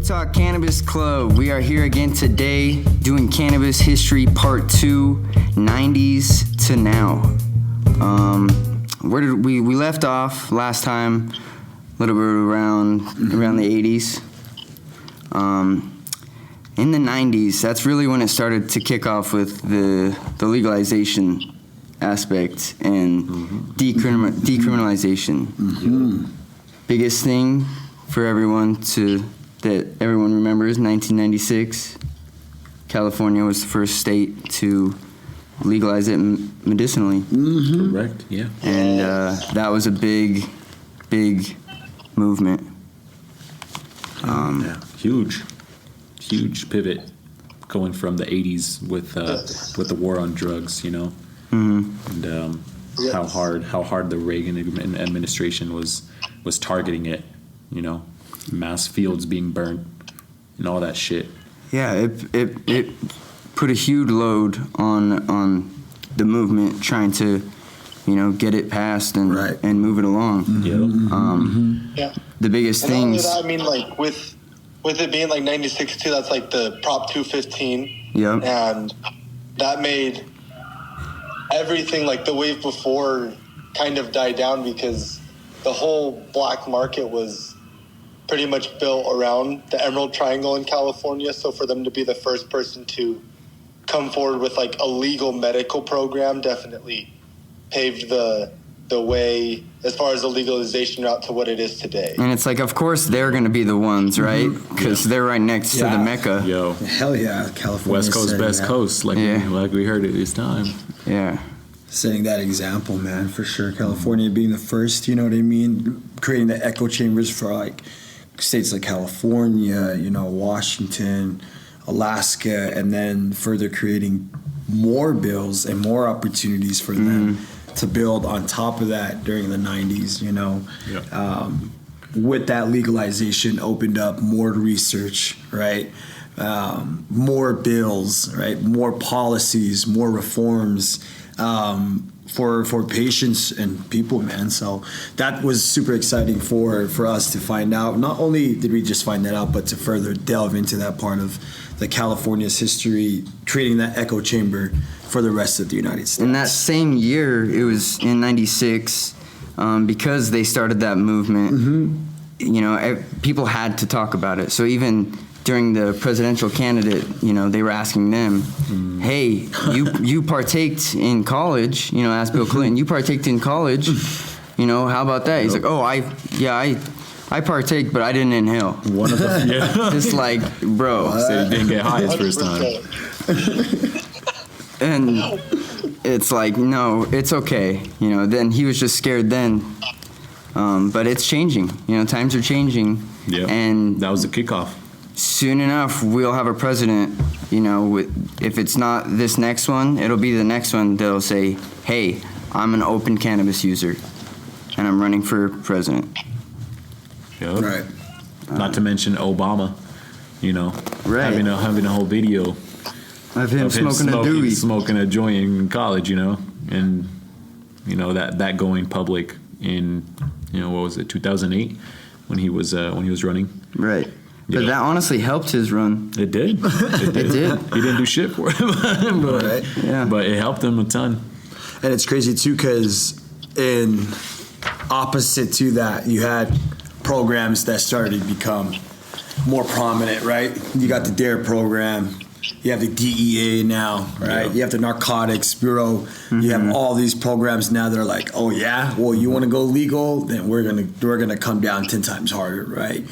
Talk Cannabis Club. We are here again today doing cannabis history part 2, 90s to now. Where did we left off last time? A little bit around the 80s. In the 90s, that's really when it started to kick off with the legalization aspect and decriminalization. Mm-hmm. Biggest thing for everyone that everyone remembers, 1996, California was the first state to legalize it medicinally. Mm-hmm. Correct, yeah. And that was a big movement. Huge pivot going from the 80s with the war on drugs, you know, and how hard the Reagan administration was targeting it, you know. Mass fields being burnt and all that shit. Yeah, it put a huge load on the movement trying to, you know, get it passed and move it along. Yeah. The biggest things. That, I mean, like with it being like 96 too, that's like the Prop 215. Yep. And that made everything like the wave before kind of die down because the whole black market was pretty much built around the Emerald Triangle in California. So for them to be the first person to come forward with like a legal medical program definitely paved the way as far as the legalization route to what it is today. And it's like, of course, they're going to be the ones, right? Because they're right next to the Mecca. Yo. Hell yeah, California. West Coast, best coast, like we heard it this time. Yeah. Setting that example, man, for sure. California being the first, you know what I mean? Creating the echo chambers for like states like California, you know, Washington, Alaska, and then further creating more bills and more opportunities for them to build on top of that during the 90s, you know. With that legalization opened up more research, right? More bills, right? More policies, more reforms for patients and people, man. So that was super exciting for us to find out. Not only did we just find that out, but to further delve into that part of the California's history, creating that echo chamber for the rest of the United States. In that same year, it was in 96, because they started that movement, you know, people had to talk about it. So even during the presidential candidate, you know, they were asking them, hey, you partaked in college, you know, asked Bill Clinton, you partaked in college, you know, how about that? He's like, oh, I partake, but I didn't inhale. One of them, Just like, bro. Said he didn't get high his first time. And it's like, no, it's okay. You know, then he was just scared then. But it's changing. You know, times are changing. Yeah. And that was the kickoff. Soon enough, we'll have a president, you know, if it's not this next one, it'll be the next one. They'll say, hey, I'm an open cannabis user, and I'm running for president. Yep. Right. Not to mention Obama, you know, having a whole video of him smoking a doogie. Smoking a joint in college, you know, and, you know, that going public in, you know, what was it, 2008 when he was running. Right. But that honestly helped his run. It did. It did. He didn't do shit for him, but it helped him a ton. And it's crazy too, because in opposite to that, you had programs that started to become more prominent, right? You got the DARE program. You have the DEA now, right? Yeah. You have the Narcotics Bureau. You have all these programs now that are like, oh yeah, well, you want to go legal, then we're gonna come down 10 times harder, right?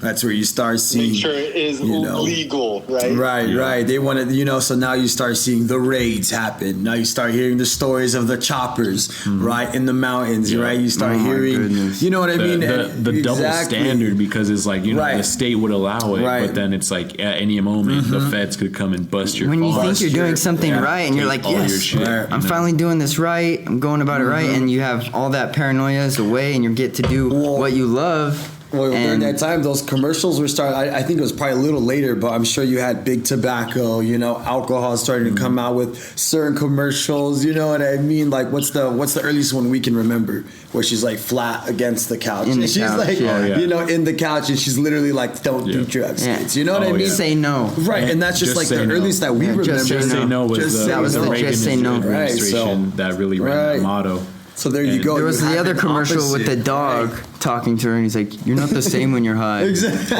That's where you start seeing. Make sure it is legal, right? Right. They want to, you know. So now you start seeing the raids happen. Now you start hearing the stories of the choppers, right, in the mountains, right? You start hearing, you know what I mean? The double standard, because it's like, you know, the state would allow it, but then it's like at any moment the feds could come and bust your. When you think you're doing something right, and you're like, yes, I'm finally doing this right. I'm going about it right, and you have all that paranoia is away, and you get to do what you love. Well, during And- that time, those commercials were starting. I think it was probably a little later, but I'm sure you had big tobacco. Alcohol starting to come out with certain commercials. You know what I mean? Like, what's the earliest one we can remember where she's like flat against the couch? In the And she's couch, like, yeah. In the couch, and she's literally like, "Don't do drugs, Yeah. kids." You know what I mean? Say no. Right, and that's just Just like say the no. earliest that we Yeah, remember. Just say no was Just the, say was the no. Reagan Just say no. administration Right, so- that really ran Right. that motto. So there you And go. There was You the have other an commercial with the opposite, dog right? talking to her, and he's like, "You're not the same when you're high." Exactly.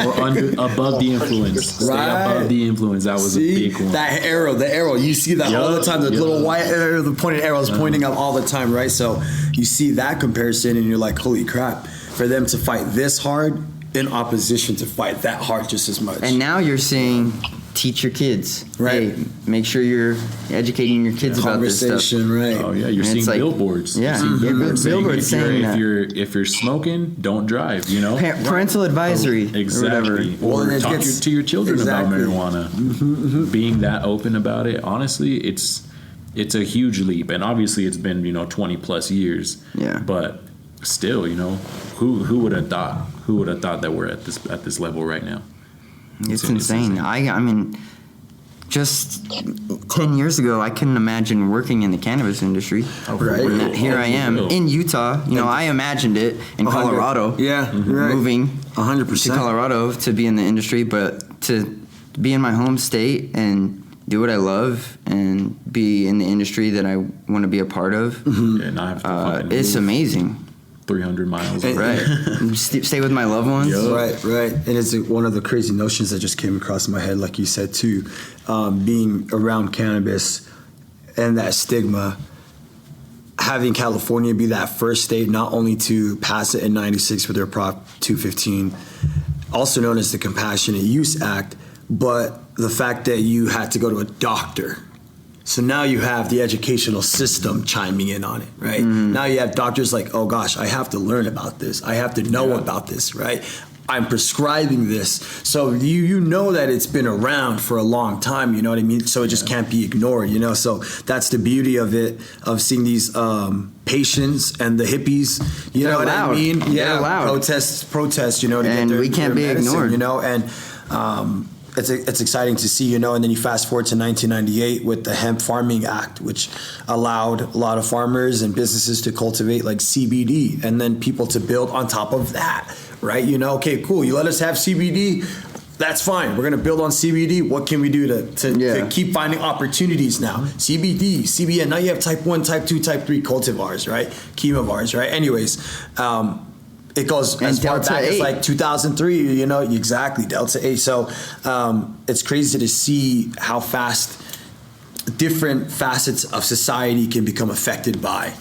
Or above the influence. Stay Right. above the influence. That was See, a big one. that arrow. You see that all the time. The Yup. little white arrow, the pointed arrows pointing up all the time, right? So you see that comparison, and you're like, "Holy crap!" For them to fight this hard in opposition to fight that hard just as much. And now you're seeing, teach your kids. Right. Hey, make sure you're educating your kids about this stuff. Conversation, right? Oh yeah, you're And seeing it's like- billboards. yeah, You're seeing yeah, billboards billboards saying that. if you're smoking, don't drive. Parental advisory, or whatever. Exactly. Well, and Or it talk gets- to your children exactly. about marijuana. Being that open about it, honestly, it's a huge leap. And obviously, it's been 20 plus years. Yeah. But still, who would have thought? Who would have thought that we're at this level right now? It's insane. I mean, just 10 years ago, I couldn't imagine working in the cannabis industry. Right. And here I am real. in Utah. I imagined it in Colorado. Yeah, right. Moving 100%. to Colorado to be in the industry, but to be in my home state and do what I love and be in the industry that I want to be a part of, And I have to fucking it's move amazing. 300 miles. Right. Stay with my loved ones. Yup. Right. And it's one of the crazy notions that just came across my head, like you said too, being around cannabis and that stigma. Having California be that first state not only to pass it in '96 with their Prop 215, also known as the Compassionate Use Act, but the fact that you had to go to a doctor. So now you have the educational system chiming in on it, right? Now you have doctors like, oh gosh, I have to learn about this. I have to know about this, right? I'm prescribing this. So you know that it's been around for a long time, you know what I mean? So it just can't be ignored, So that's the beauty of it, of seeing these patients and the hippies, you They're know what loud. I mean? They're loud. Protests, to And get their, we can't their be medicine, ignored. And it's exciting to see, and then you fast forward to 1998 with the Hemp Farming Act, which allowed a lot of farmers and businesses to cultivate like CBD, and then people to build on top of that, right? Okay, cool. You let us have CBD, that's fine. We're gonna build on CBD. What can we do to keep finding opportunities now? CBD, CBN. Now you have type 1, type 2, type 3 cultivars, right? Chemovars, right? Anyways. It goes as far Delta back as 8. like 2003, exactly, Delta 8. So it's crazy to see how fast different facets of society can become affected by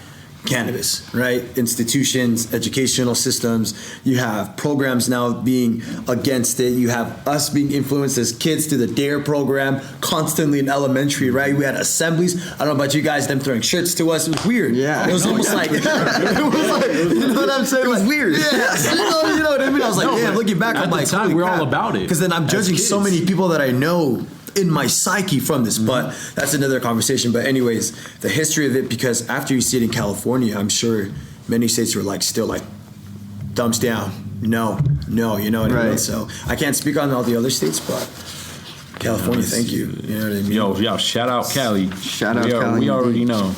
cannabis, right? Institutions, educational systems. You have programs now being against it. You have us being influenced as kids through the DARE program constantly in elementary, right? We had assemblies. I don't know about you guys, them throwing shirts to us. It was weird. Yeah. It was almost like, you know what I'm saying? It was weird. Yeah. You know what I mean? I was like, damn, looking back, at I'm the like, time, holy we're crap. all about it Because then I'm as judging so kids. many people that I know in my psyche from this, but that's another conversation. But anyways, the history of it, because after you see it in California, I'm sure many states were like still like thumbs down, no, you know what I mean? Right. So I can't speak on all the other states, but California, thank you. You know what I mean? Yo, shout out Cali. Shout out Cali. We already know.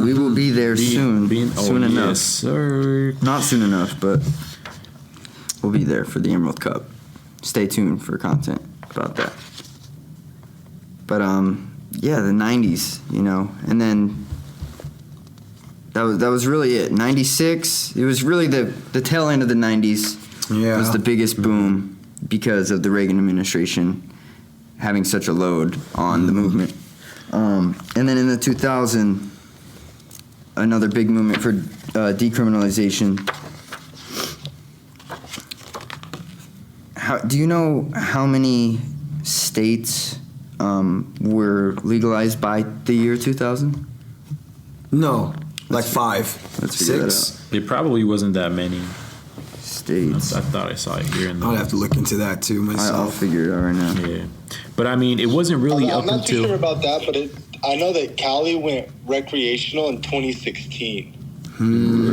We will be there soon. Soon enough. Yes, sir. Not soon enough, but we'll be there for the Emerald Cup. Stay tuned for content about that. But yeah, the 90s, and then that was really it. 96, it was really the tail end of the 90s was the biggest boom because of the Reagan administration having such a load on the movement. And then in the 2000, another big movement for decriminalization. Do you know how many states were legalized by the year 2000? No, like 5, Let's figure 6. It probably wasn't that many. States. I thought I saw it here and I'll there. have to look into that too I'll myself. figure it out right now. Yeah, but I mean, it wasn't really I'm up not too until. sure about that, but I know that Cali went recreational in 2016.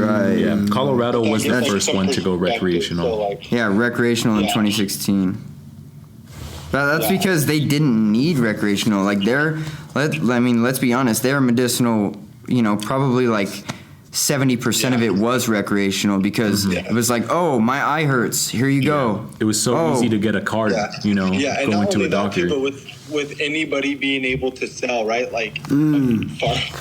Right. Yeah, Colorado was So I the guess, first some one to go perspective, recreational. So like, Yeah, recreational in Yeah. 2016. But that's Yeah. because they didn't need recreational. Like let's be honest, they're medicinal, probably like 70% of it was recreational because it was like, oh, my eye hurts. Here you go. It was so easy to get a card, and going not to only a that doctor. too, but with anybody being able to sell, right? Like,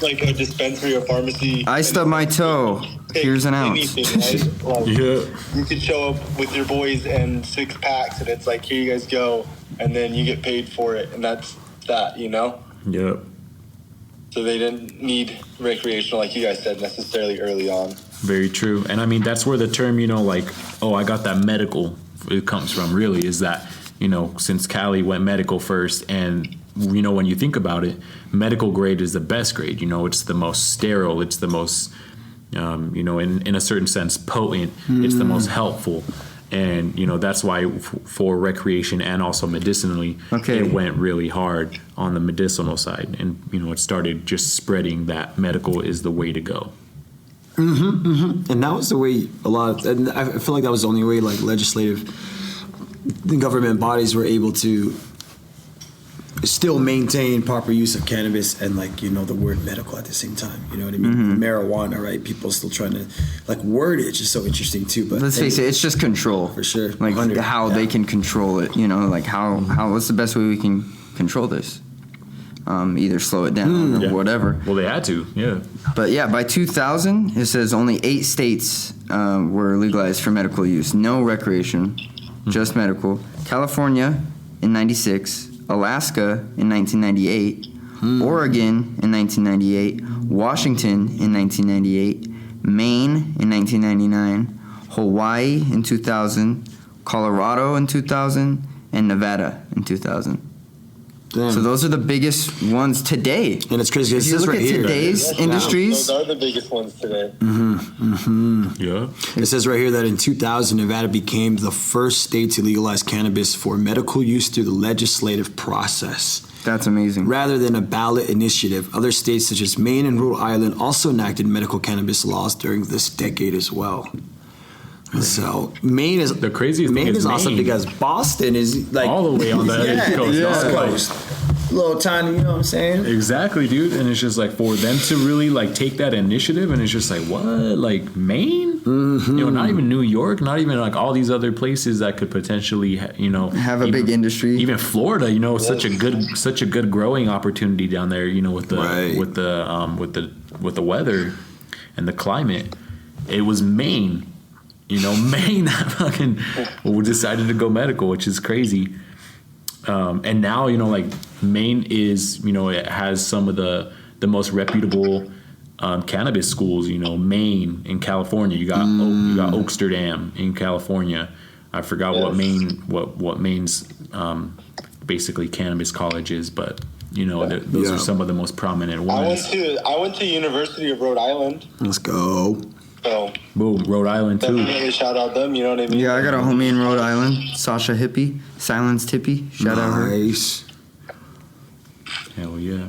like a dispensary or pharmacy. I stubbed my toe. Take Here's an ounce. anything, right? Like, Yeah. you could show up with your boys and 6 packs, and it's like, here you guys go, and then you get paid for it, and that's that, Yep. So they didn't need recreational, like you guys said, necessarily early on. Very true. And I mean, that's where the term, like, oh, I got that medical, it comes from, really, is that, since Cali went medical first, and, when you think about it, medical grade is the best grade. It's the most sterile, it's the most, in a certain sense, potent, it's the most helpful. And, that's why for recreation and also medicinally, it went really hard on the medicinal side. And, it started just spreading that medical is the way to go. And that was the way and I feel like that was the only way like legislative, the government bodies were able to still maintain proper use of cannabis and the word medical at the same time. You know what I mean? Marijuana, right? People still trying to wordage is so interesting too. But Let's face it, it's just control. For sure. Like 100, how they can control it, what's the best way we can control this? Either slow it down or whatever. Well, they had to, yeah. But yeah, by 2000, it says only 8 states were legalized for medical use. No recreation, just medical. California in 96, Alaska in 1998, Oregon in 1998, Washington in 1998, Maine in 1999, Hawaii in 2000, Colorado in 2000, and Nevada in 2000. Damn. So those are the biggest ones today. And it's crazy. If you look at today's industries, Those are the biggest ones today. Yeah. It says right here that in 2000, Nevada became the first state to legalize cannabis for medical use through the legislative process. that's amazing. Rather than a ballot initiative, other states such as Maine and Rhode Island also enacted medical cannabis laws during this decade as well. So Maine is The craziest thing Maine is is awesome Maine. because Boston is like All the way on the East Coast. East Yeah. Coast. Little tiny, you know what I'm saying? Exactly, dude. And it's just like for them to really take that initiative, and it's just like, what? Like Maine? Not even New York, not even all these other places that could potentially, Have a big industry. Even Florida, such a good growing opportunity down there, with the Right. with the weather and the climate. It was Maine. Maine that fucking decided to go medical, which is crazy. And now, Maine is, it has some of the most reputable cannabis schools, Maine in California. You got Oaksterdam in California. I forgot what Maine's basically cannabis college is, but those are some of the most prominent ones. I went to University of Rhode Island. Let's go. So Boom, Rhode Island too. definitely shout out them, you know what I mean? Yeah, I got a homie in Rhode Island, Sasha Hippie, Silenced Hippie. Shout out her. Nice. Hell yeah.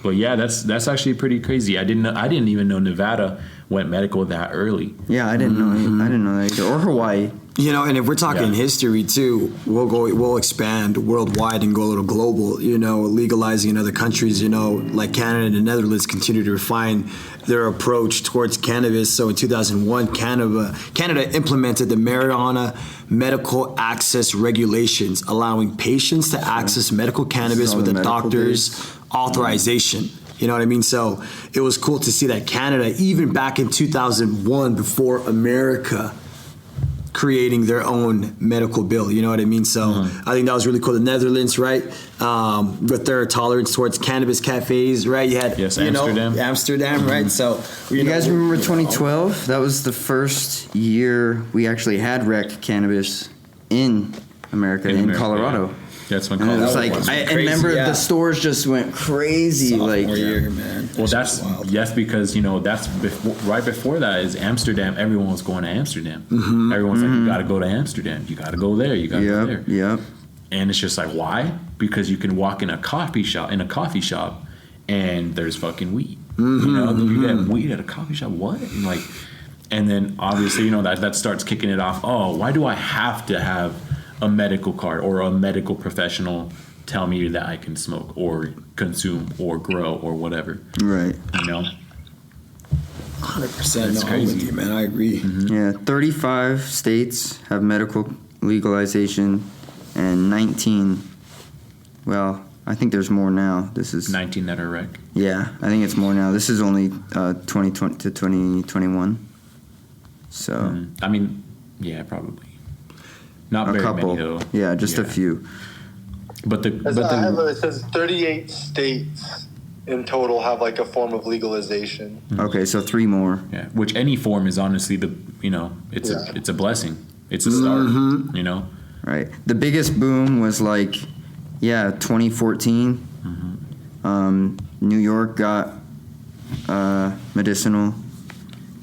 But yeah, that's actually pretty crazy. I didn't even know Nevada went medical that early. Yeah, I didn't know. I didn't know that either. Or Hawaii. And if we're talking Yeah. history too, we'll expand worldwide and go a little global. Legalizing in other countries. Like Canada and the Netherlands continue to refine their approach towards cannabis. So in 2001, Canada implemented the marijuana medical access regulations, allowing patients to access medical cannabis all with the a medical doctor's bits. authorization. You know what I mean? So it was cool to see that Canada, even back in 2001, before America, creating their own medical bill. You know what I mean? So I think that was really cool. The Netherlands, right? With their tolerance towards cannabis cafes, right? You had, Amsterdam, right? So You guys remember 2012? That was the first year we actually had rec cannabis in America, in Colorado. Yeah. That's when And it was Colorado like, was. I crazy, remember yeah. the stores just went crazy. Sophomore year, man. Well, That's that's wild. yes, because that's right before that is Amsterdam. Everyone was going to Amsterdam. Everyone's like, you got to go to Amsterdam. You got to go there. You got to go there. Yep. And it's just like, why? Because you can walk in a coffee shop, and there's fucking weed. You know, you get weed at a coffee shop. What? And like, and then obviously, you know, that starts kicking it off. Oh, why do I have to have a medical card or a medical professional tell me that I can smoke or consume or grow or whatever? Right. You know. 100%. That's No, I'm with crazy. you, man. I agree. Yeah, 35 states have medical legalization, and 19. Well, I think there's more now. This is 19 that are rec. Yeah, I think it's more now. This is only 2020 to 2021. So I mean, yeah, probably. Not a very couple. many though. Yeah, just a few. But the it says 38 states in total have like a form of legalization. Okay, so 3 more. yeah, which any form is honestly it's a blessing. It's a start. You know. Right. The biggest boom was like, 2014. New York got medicinal.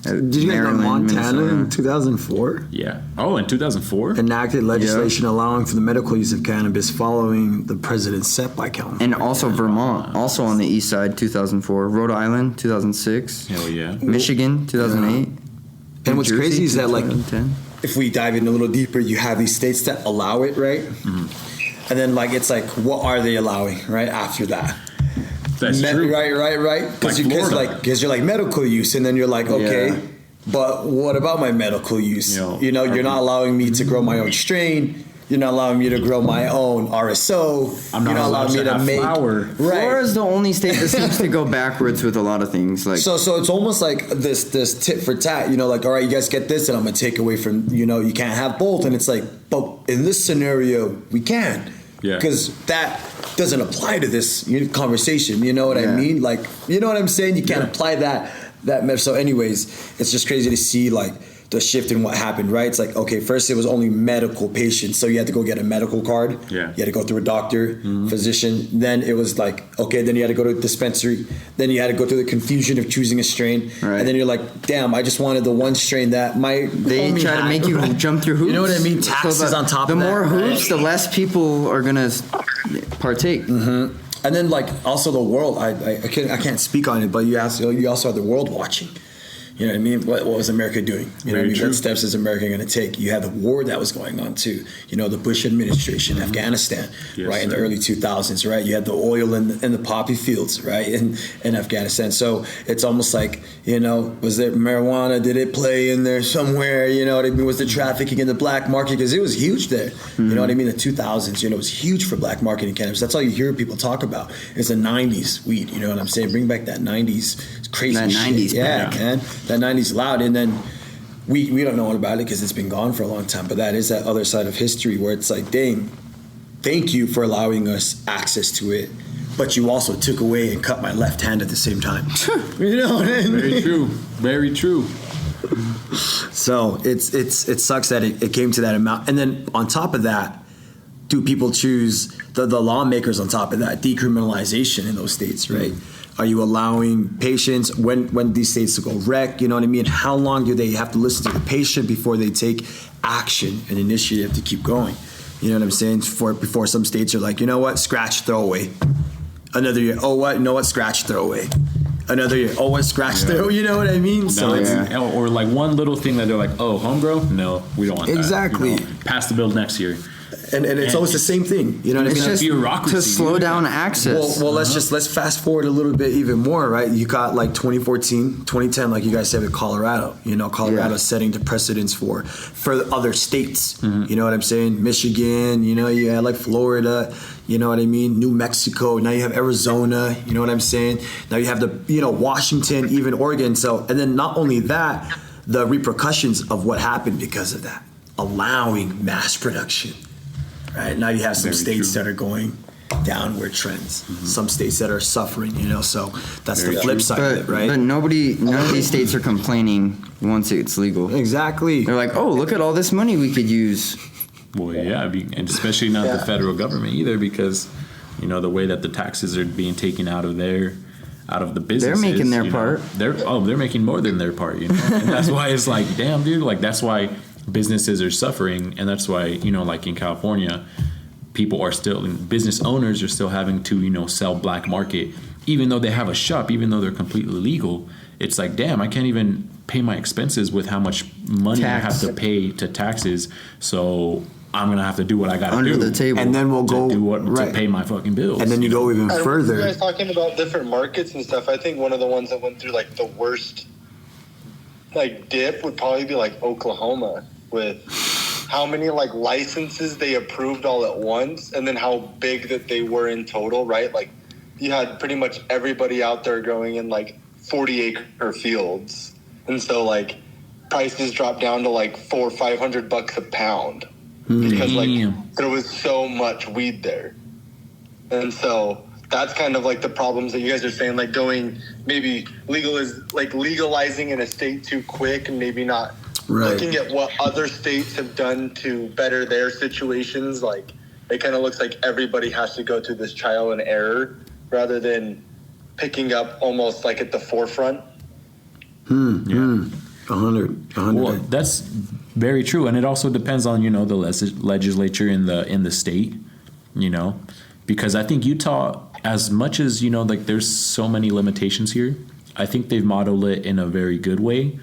Did you guys know Maryland, Montana in Minnesota. 2004 Yeah. Oh, in 2004. enacted legislation allowing for the medical use of cannabis following the president's set by California? And also Vermont, also on the east side, 2004. Rhode Island, 2006. Hell yeah. Michigan, 2008. And what's New crazy is that, like, 2010. if we dive in a little deeper, you have these states that allow it, right? And then, like, it's like, what are they allowing, right, after that? That's true. Right. Because Florida. you're like medical use, and then you're like, okay, Yeah. but what about my medical use? You know, You're not allowing me to grow my own strain. You're not allowing me to grow my own RSO. I'm not You're not allowing me to have make flour. Right. Florida's the only state that seems to go backwards with a lot of things. Like, So it's almost like this tit for tat, like, all right, you guys get this, and I'm gonna take away from, you can't have both, and it's like, but in this scenario, we can, Yeah. because that doesn't apply to this conversation. You know what I Yeah. mean? Like, you know what I'm saying? You can't apply that. So, anyways, it's just crazy to see like the shift in what happened, right? It's like, okay, first it was only medical patients, so you had to go get a medical card. Yeah. You had to go through a doctor, physician. Then it was like, okay, then you had to go to a dispensary. Then you had to go through the confusion of choosing a strain. Right. And then you're like, damn, I just wanted the one strain that my they homie try to had, make you right? jump through hoops. You know what I mean? So Taxes on top the of that. more hoops, right? the less people are gonna partake. And then like also the world, I can't speak on it, but you also have the world watching. You know what I mean? What was America doing? You know what I mean? What steps is America going to take? You had the war that was going on too. The Bush administration, Afghanistan, Yes, right in the sir. early 2000s, right? You had the oil and the poppy fields, right, in Afghanistan. So it's almost like, was there marijuana? Did it play in there somewhere? You know what I mean? Was the trafficking in the black market? Because it was huge there. You know what I mean? The 2000s, it was huge for black market in cannabis. That's all you hear people talk about. It's the 90s weed. You know what I'm saying? Bring back that 90s crazy That shit. 90s yeah, back. man. That 90s loud, and then we don't know about it because it's been gone for a long time, but that is that other side of history where it's like, dang, thank you for allowing us access to it, but you also took away and cut my left hand at the same time. You know what I mean? Very true. Very true. So it sucks that it came to that amount. And then on top of that, do people choose the lawmakers on top of that decriminalization in those states, right? Are you allowing patients when these states to go rec? You know what I mean? How long do they have to listen to the patient before they take action and initiative to keep going? You know what I'm saying? Before some states are like, you know what, scratch, throw away. Another year, oh what, you know what, scratch, throw away. Another year, oh what, scratch, throw. You know what I mean? So it's Or like one little thing that they're like, oh, homegrown? No, we don't want that. Exactly. Pass the bill next year. and it's always the same thing. You know what I It's mean? just bureaucracy, to slow dude. down access. Well, let's fast forward a little bit even more, right? You got like 2014, 2010, like you guys said with Colorado. Colorado setting the precedence for the other states. You know what I'm saying? Michigan, you had like Florida, you know what I mean? New Mexico, now you have Arizona, you know what I'm saying? Now you have the, Washington, even Oregon. So, and then not only that, the repercussions of what happened because of that, allowing mass production. Right now, you have some Very states true. that are going downward trends. Some states that are suffering. So that's Very the flip true. side of it, right? But none of these states are complaining once it's legal. Exactly. They're like, oh, look at all this money we could use. Well, yeah, and especially not the federal government either, because the way that the taxes are being taken out of the businesses. They're making their part. They're making more than their part. And that's why it's like, damn, dude. Like that's why businesses are suffering, and that's why like in California, business owners are still having to sell black market even though they have a shop, even though they're completely legal, it's like, damn, I can't even pay my expenses with how much money I have to pay to taxes. So I'm gonna have to do what I gotta do under the table, and then we'll go to pay my fucking bills. And then you go even further. You guys talking about different markets and stuff. I think one of the ones that went through like the worst like dip would probably be like Oklahoma, with how many like licenses they approved all at once, and then how big that they were in total, right? Like you had pretty much everybody out there growing in like 40-acre fields, and so like prices dropped down to like $400 or $500 a pound because like there was so much weed there. And so that's kind of like the problems that you guys are saying, like going maybe legalizing in a state too quick, and maybe not looking at what other states have done to better their situations. Like it kind of looks like everybody has to go through this trial and error rather than picking up almost like at the forefront. 100. Well, that's very true, and it also depends on the legislature in the state, because I think Utah, as much as like there's so many limitations here, I think they've modeled it in a very good way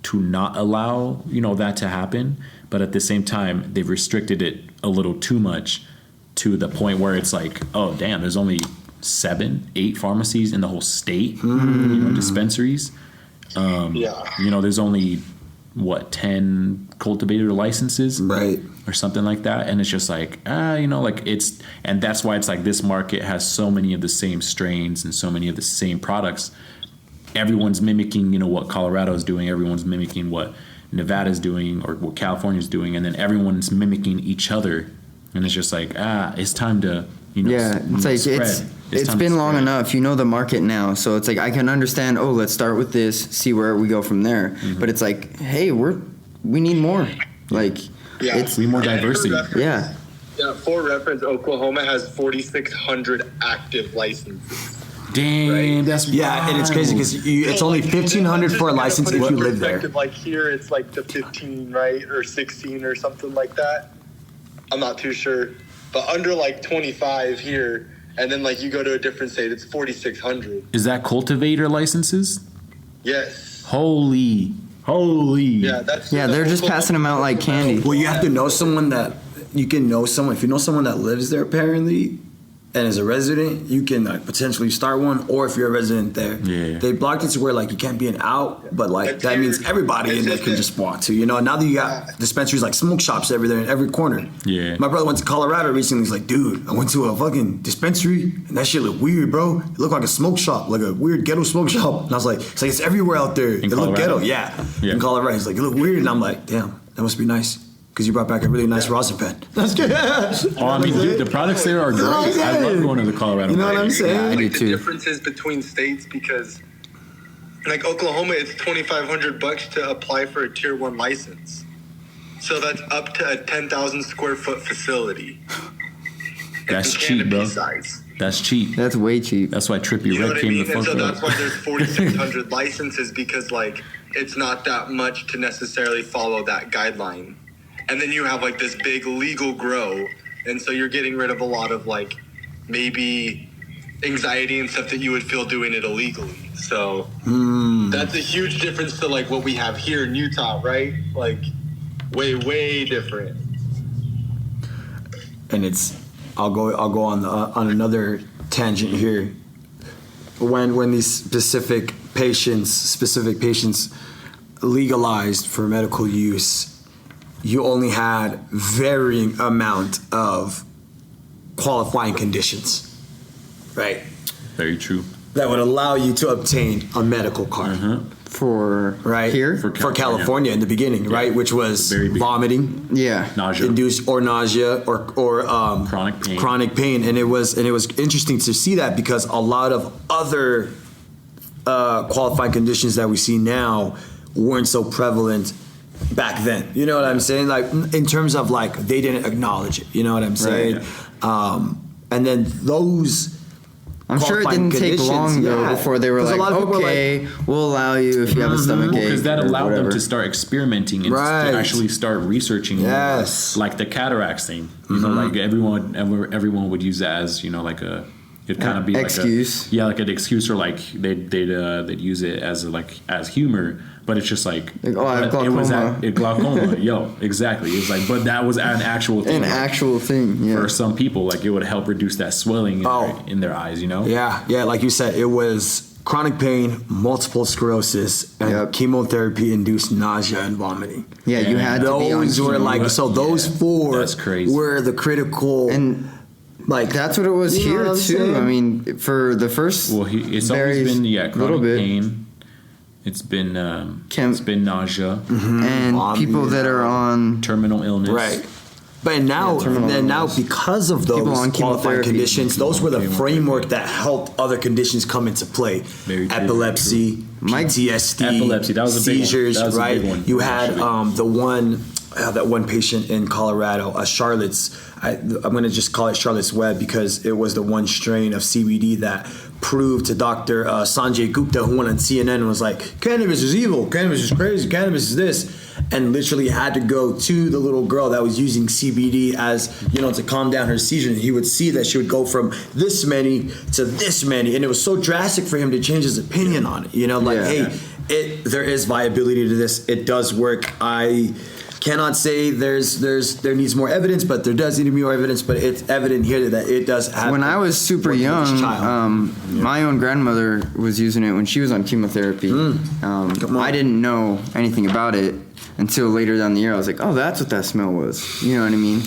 to not allow that to happen, but at the same time they've restricted it a little too much to the point where it's like, oh damn, there's only 7-8 pharmacies in the whole state, dispensaries. There's only 10 cultivator licenses, right, or something like that, and it's just like and that's why it's like this market has so many of the same strains and so many of the same products. Everyone's mimicking what Colorado's doing, everyone's mimicking what Nevada's doing or what California's doing, and then everyone's mimicking each other, and it's just like it's time to it's like spread. It's been long enough. The market now, so it's like I can understand. Oh, let's start with this, see where we go from there. Mm-hmm. But it's like, hey, we need more. Like, we need more diversity. For reference, Oklahoma has 4,600 active licenses. Damn, right? that's wild. And it's crazy because it's only 1,500 for a license if you live there. Like here, it's like the 15, right, or 16 or something like that. I'm not too sure, but under like 25 here. And then, like, you go to a different state, it's 4,600. Is that cultivator licenses? Yes. Holy. Yeah, they're just passing them out like candy. Well, you have to know someone that you can know someone. If you know someone that lives there, apparently, and is a resident, you can potentially start one. Or if you're a resident there, they blocked it to where you can't be an out, but that means everybody in there can just walk to. Now that you got dispensaries like smoke shops everywhere in every corner. Yeah. My brother went to Colorado recently. He's like, dude, I went to a fucking dispensary and that shit looked weird, bro. It looked like a smoke shop, like a weird ghetto smoke shop. And I was like, it's everywhere out there. It looked ghetto, in Colorado. He's like, it looked weird, and I'm like, damn, that must be nice. Because you brought back a really nice rosin pen. That's good. Dude, the products there are great. I love going to the Colorado. You know what I'm saying? I do too. The differences between states, because like Oklahoma, it's $2,500 to apply for a tier 1 license. So that's up to a 10,000 square foot facility. That's cheap, bro. Size. That's cheap. That's way cheap. That's why Trippy Red came the fuck up. So that's up. why there's 4,600 licenses, because it's not that much to necessarily follow that guideline. And then you have this big legal grow, and so you're getting rid of a lot of maybe anxiety and stuff that you would feel doing it illegally. So that's a huge difference to what we have here in Utah, right? Way different. And I'll go on another tangent here. When these specific patients legalized for medical use, you only had varying amount of qualifying conditions, right? Very true. That would allow you to obtain a medical card. Mm-hmm. For here? For California in the beginning, right? Which was vomiting, nausea, nausea or chronic pain. And it was interesting to see that, because a lot of other qualifying conditions that we see now weren't so prevalent back then. You know what I'm saying? In terms of they didn't acknowledge it. You know what I'm saying? And then those, I'm sure it didn't take long though before they were okay, we'll allow you if you have a stomach ache. Because that allowed them to start experimenting and to actually start researching. Yes. Like the cataracts thing. You know, everyone would use that as, It'd kind of be excuse. like an excuse, or like they'd use it as humor, but it's just like oh, I have glaucoma. Glaucoma, yo, exactly. It's like, but that was an actual thing. An actual thing, yeah. For some people, like it would help reduce that swelling in their eyes, you know? Yeah, like you said, it was chronic pain, multiple sclerosis, and chemotherapy-induced nausea and vomiting. Yeah, you had to be on those were like, so those four that's crazy. were the critical... And like that's what it was here too. Saying? I mean, for the first it's always been chronic pain. It's been nausea and people that are on terminal illness, right? But now, because of those qualifying conditions, those were the framework that helped other conditions come into play. Epilepsy, PTSD, epilepsy, that was seizures, a big one. That was right? A big one, you had that one patient in Colorado, Charlotte's. I'm going to just call it Charlotte's Web because it was the one strain of CBD that proved to Dr. Sanjay Gupta, who went on CNN and was like, cannabis is evil, cannabis is crazy, cannabis is this, and literally had to go to the little girl that was using CBD as, to calm down her seizure. And he would see that she would go from this many to this many, and it was so drastic for him to change his opinion on it. There is viability to this. It does work. I cannot say there needs more evidence, but there does need to be more evidence. But it's evident here that it does have. When I was super young, my own grandmother was using it when she was on chemotherapy. I didn't know anything about it until later down the year. I was like, oh, that's what that smell was. You know what I mean?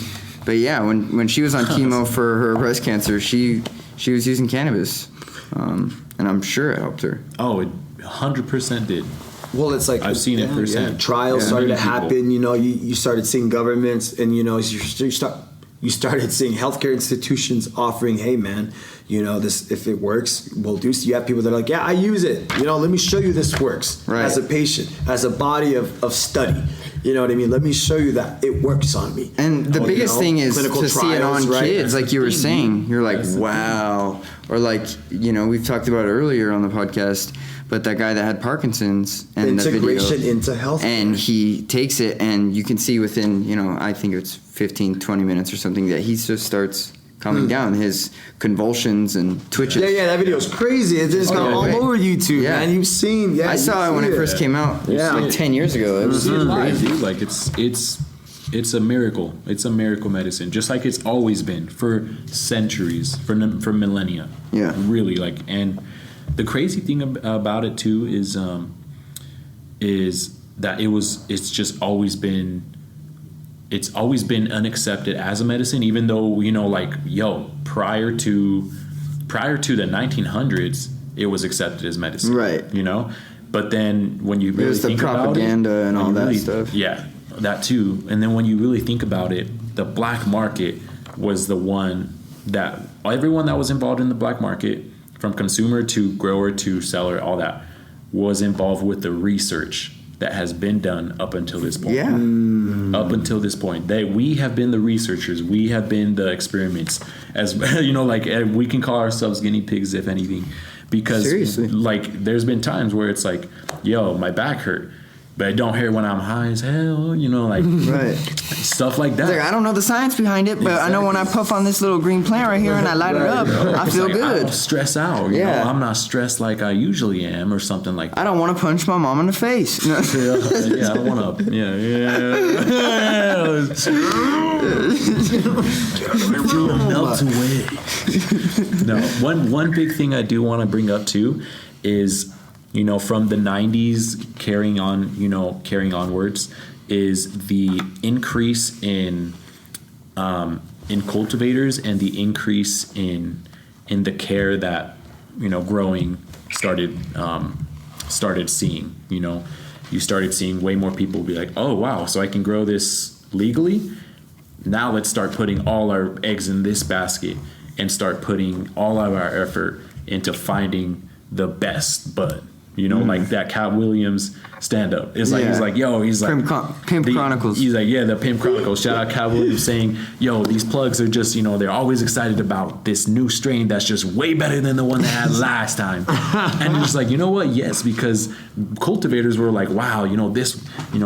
But yeah, when she was on chemo for her breast cancer, she was using cannabis, and I'm sure it helped her. Oh, it 100% did. Well, it's like I've seen it firsthand. Yeah. Trials started to happen. You started seeing governments, and you started seeing healthcare institutions offering, hey man, this, if it works, we'll do. So you have people that are like, yeah, I use it. Let me show you this works as a patient, as a body of study. You know what I mean? Let me show you that it works on me. And the biggest thing is to see it on kids, like you were saying. You're like, wow. Or like, we've talked about it earlier on the podcast, but that guy that had Parkinson's and integration the video, into health, and he takes it, and you can see within, I think it's 15, 20 minutes or something, that he just starts calming down his convulsions and twitches. Yeah, that video is crazy. It's just gone all over YouTube, man. You've seen. Yeah, I saw it when it first came out. Yeah, like 10 years ago. It was crazy, dude. Like it's a miracle. It's a miracle medicine, just like it's always been for centuries, for millennia. Yeah, really. Like, and the crazy thing about it too is that it's always been unaccepted as a medicine, even though prior to the 1900s it was accepted as medicine, right? But then when you really think about it, propaganda and all that stuff, that too. And then when you really think about it, the black market was the one that everyone that was involved in the black market, from consumer to grower to seller, all that was involved with the research that has been done up until this point. Yeah. Up until this point. We have been the researchers. We have been the experiments. As we can call ourselves guinea pigs, if anything. Because seriously, there's been times where it's like, yo, my back hurt, but it don't hurt when I'm high as hell, right. Stuff like that. I don't know the science behind it, but I know when I puff on this little green plant right here and I light it up, I feel good. I don't stress out. You know? I'm not stressed like I usually am, or something like that. I don't want to punch my mom in the face. I don't want to. Melt away. No, one big thing I do want to bring up too is, from the 90s carrying onwards, is the increase in cultivators and the increase in the care that growing started seeing. You started seeing way more people be like, oh wow, so I can grow this legally. Now let's start putting all our eggs in this basket and start putting all of our effort into finding the best bud. Like that Cat Williams stand-up. It's like, he's like, Pimp Chronicles. He's like, the Pimp Chronicles. Shout out Cat Williams saying, yo, these plugs are just, they're always excited about this new strain that's just way better than the one they had last time. And it's like, you know what? Yes, because cultivators were like, wow, this,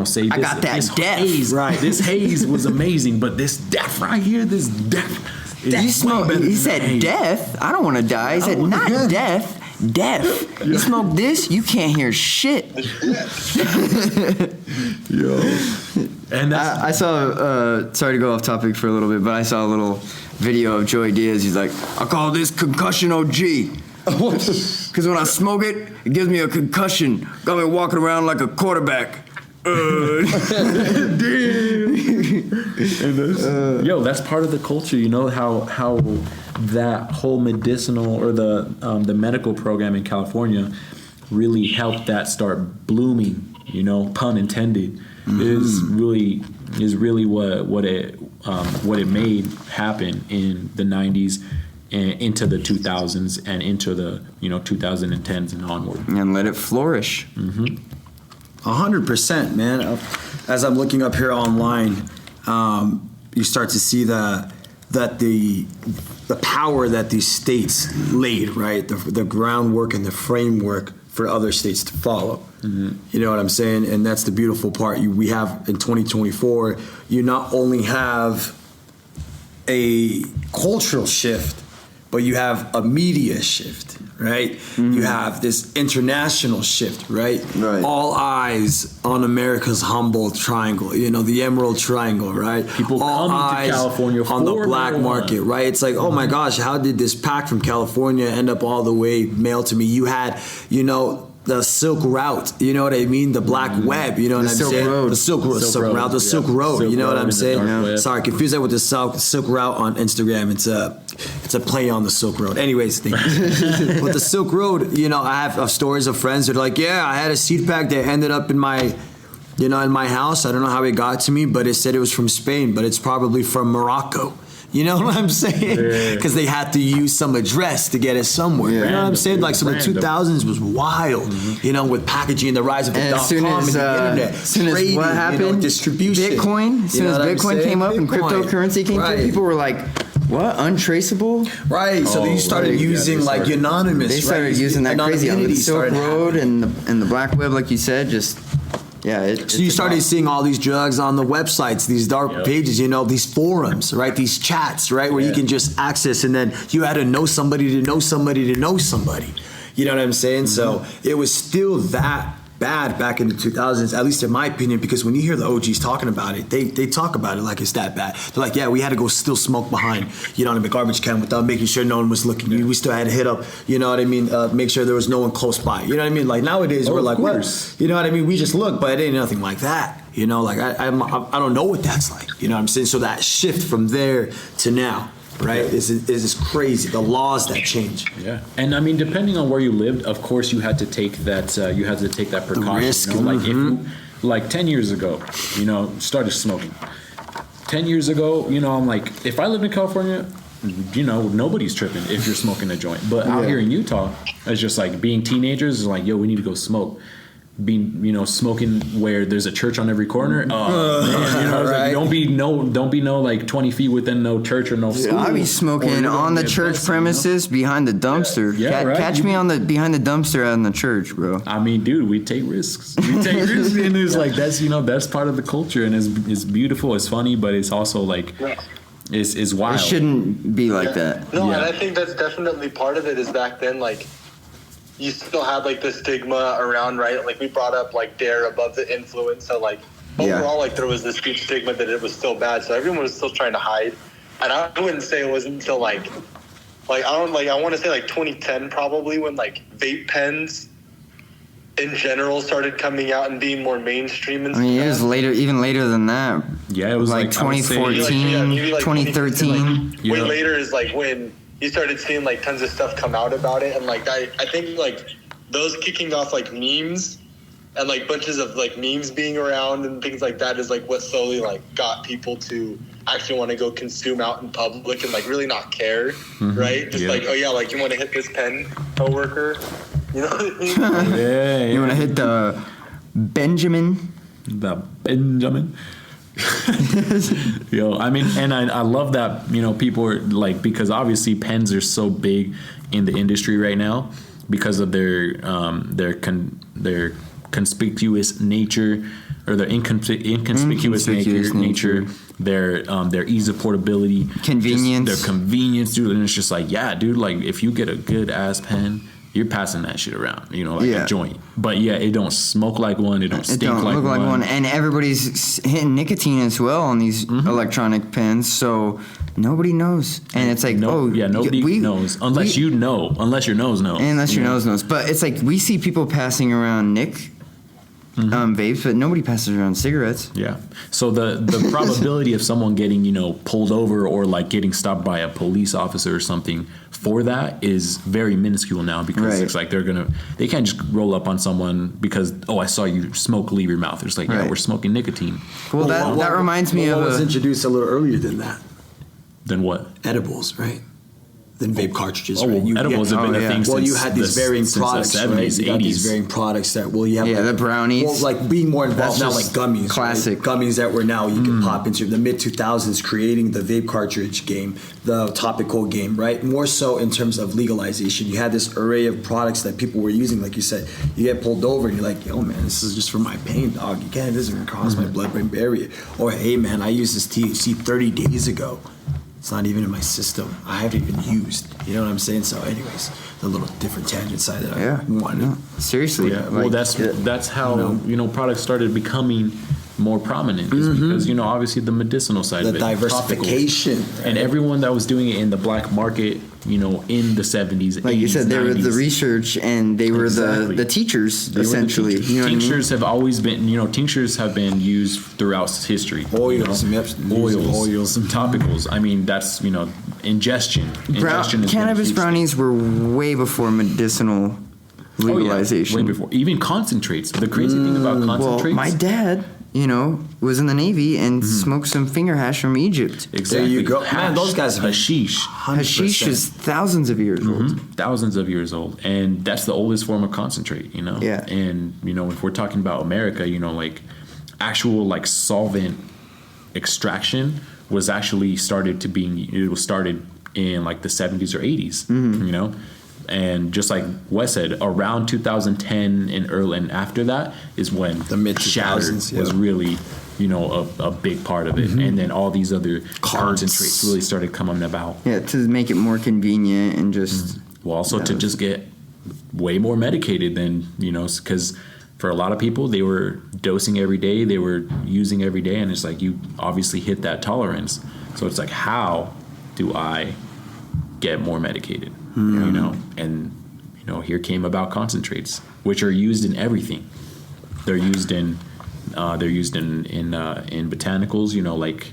say this. I got that this depth. Haze, right? This haze was amazing, but this depth right here, this depth. You smoke. He said death. I don't want to die. He said not death. Deaf. You smoke this, you can't hear shit. Yo. And I saw. Sorry to go off topic for a little bit, but I saw a little video of Joey Diaz. He's like, I call this concussion OG. Because when I smoke it, it gives me a concussion. Got me walking around like a quarterback. Yo, that's part of the culture. You know how that whole medicinal or the medical program in California really helped that start blooming. You know, pun intended. Is really what it made happen in the 90s and into the 2000s and into the 2010s and onward. And let it flourish. 100%, man. As I'm looking up here online, you start to see that the power that these states laid, right? The groundwork and the framework for other states to follow. You know what I'm saying? And that's the beautiful part. We have in 2024, you not only have a cultural shift, but you have a media shift, right? You have this international shift, right? All eyes on America's Humboldt Triangle, the Emerald Triangle, right? People all coming eyes to California on the for black marijuana. market, right? It's like, oh my gosh, how did this pack from California end up all the way mailed to me? You had, the Silk Route, you know what I mean? The Black Web, you know what I'm saying? The Silk Road, the Silk Road, you know what I'm saying? Sorry, confuse that with the Silk Route on Instagram. It's a play on the Silk Road. Anyways, with the Silk Road, I have stories of friends that are like, yeah, I had a seed pack that ended up in my house. I don't know how it got to me, but it said it was from Spain, but it's probably from Morocco. You know what I'm saying? Because they had to use some address to get it somewhere. You know what I'm saying? Like, so the 2000s was wild, with packaging and the rise of the .com and the internet. As soon as what happened, distribution. Bitcoin, as soon as Bitcoin came up and cryptocurrency came through, people were like, what? Untraceable? Right. So you started using like anonymous. They started using that crazy on the Silk Road and the Black Web, like you said, just... Yeah, so you started seeing all these drugs on the websites, these dark pages, these forums, right? These chats, right? Where you can just access, and then you had to know somebody to know somebody to know somebody. You know what I'm saying? So it was still that bad back in the 2000s, at least in my opinion, because when you hear the OGs talking about it, they talk about it like it's that bad. They're like, yeah, we had to go still smoke behind, in the garbage can without making sure no one was looking. We still had to hit up, make sure there was no one close by. You know what I mean? Like nowadays, we're like, what? You know what I mean? We just look, but it ain't nothing like that. I don't know what that's like. You know what I'm saying? So that shift from there to now, right, is crazy. The laws that change. Yeah, and I mean, depending on where you lived, of course, you had to take that. You had to take that precaution. Risk. Like if you, 10 years ago, started smoking. 10 years ago, I'm like, if I lived in California, nobody's tripping if you're smoking a joint. But out here in Utah, it's just like being teenagers is like, yo, we need to go smoke. Being smoking where there's a church on every corner. Right. Like, don't be like 20 feet within no church or no school. I'll be smoking on the church premises behind the dumpster. Catch me behind the dumpster on the church, bro. I mean, dude, we take risks. And it's like that's part of the culture, and it's beautiful, it's funny, but it's also like it's wild. It shouldn't be like that. No, and I think that's definitely part of it. Is back then, like, you still had like the stigma around, right? Like we brought up like Dare Above the Influence. So like overall, like there was this huge stigma that it was still bad. So everyone was still trying to hide. And I wouldn't say it wasn't until I want to say like 2010 probably when like vape pens in general started coming out and being more mainstream and stuff. It was later, even later than that. Yeah, it was like 2014, maybe 2013. Way later is like when you started seeing like tons of stuff come out about it, and like I think like those kicking off like memes and like bunches of like memes being around and things like that is like what slowly like got people to actually want to go consume out in public and like really not care, right? Just like, oh yeah, like you want to hit this pen coworker, you know what I mean? You want to hit the Benjamin. Yo, I mean, and I love that, people are like, because obviously pens are so big in the industry right now because of their conspicuous nature, or their inconspicuous nature, their ease of portability, convenience, their convenience, dude. And it's just like, yeah, dude, like if you get a good ass pen, you're passing that shit around, you know, like a joint. But yeah, it don't smoke like one, it don't stink look like one, and everybody's hitting nicotine as well on these electronic pens, so nobody knows. And it's like, nobody knows unless you know, unless your nose knows, unless your nose knows. But it's like we see people passing around vapes, but nobody passes around cigarettes. Yeah. So the probability of someone getting, you know, pulled over or like getting stopped by a police officer or something for that is very minuscule now, because it's like they can't just roll up on someone because, I saw you smoke, leave your mouth. It's like, we're smoking nicotine. Well, that reminds me of what was introduced a little earlier than that. Than what? Edibles, right? Than vape cartridges. Edibles have been a thing since you had these varying products, 70s, right? You got 80s. these varying products that, you have the brownies. Well, like being more involved now, like gummies. Classic. Right? Gummies that were now you can pop into the mid-2000s, creating the vape cartridge game, the topical game, right? More so in terms of legalization. You had this array of products that people were using, like you said. You get pulled over and you're like, yo, man, this is just for my pain, dog. It doesn't even cross my blood-brain barrier. Or, hey, man, I used this THC 30 days ago. It's not even in my system. I haven't even used. You know what I'm saying? So, anyways, a little different tangent side that I wanted. No, seriously. Yeah. Well, that's how products started becoming more prominent, is because obviously the medicinal side of it, diversification, topicals, and everyone that was doing it in the black market, in the 70s, like 80s, you said, they 90s. Were the research and they were the teachers, essentially. Tinctures have always been, tinctures have been used throughout history. Oils, oils, and topicals. I mean, that's ingestion. Cannabis brownies were way before medicinal legalization. Way before, even concentrates. The crazy thing about concentrates. Well, my dad, was in the Navy and smoked some finger hash from Egypt. Exactly. There you go. Man, those guys have hashish. 100%. Hashish is thousands of years old. Thousands of years old. And that's the oldest form of concentrate, Yeah. And, if we're talking about America, like actual like solvent extraction was actually started in like the 70s or 80s, And just like Wes said, around 2010 and after that is when the mid shatter was really, a big part of it. And then all these other concentrates really started coming about. Yeah, to make it more convenient and just... Well, also to just get way more medicated than, because for a lot of people, they were dosing every day, they were using every day, and it's like you obviously hit that tolerance. So it's like, how do I get more medicated? And here came about concentrates, which are used in everything. They're used in botanicals, like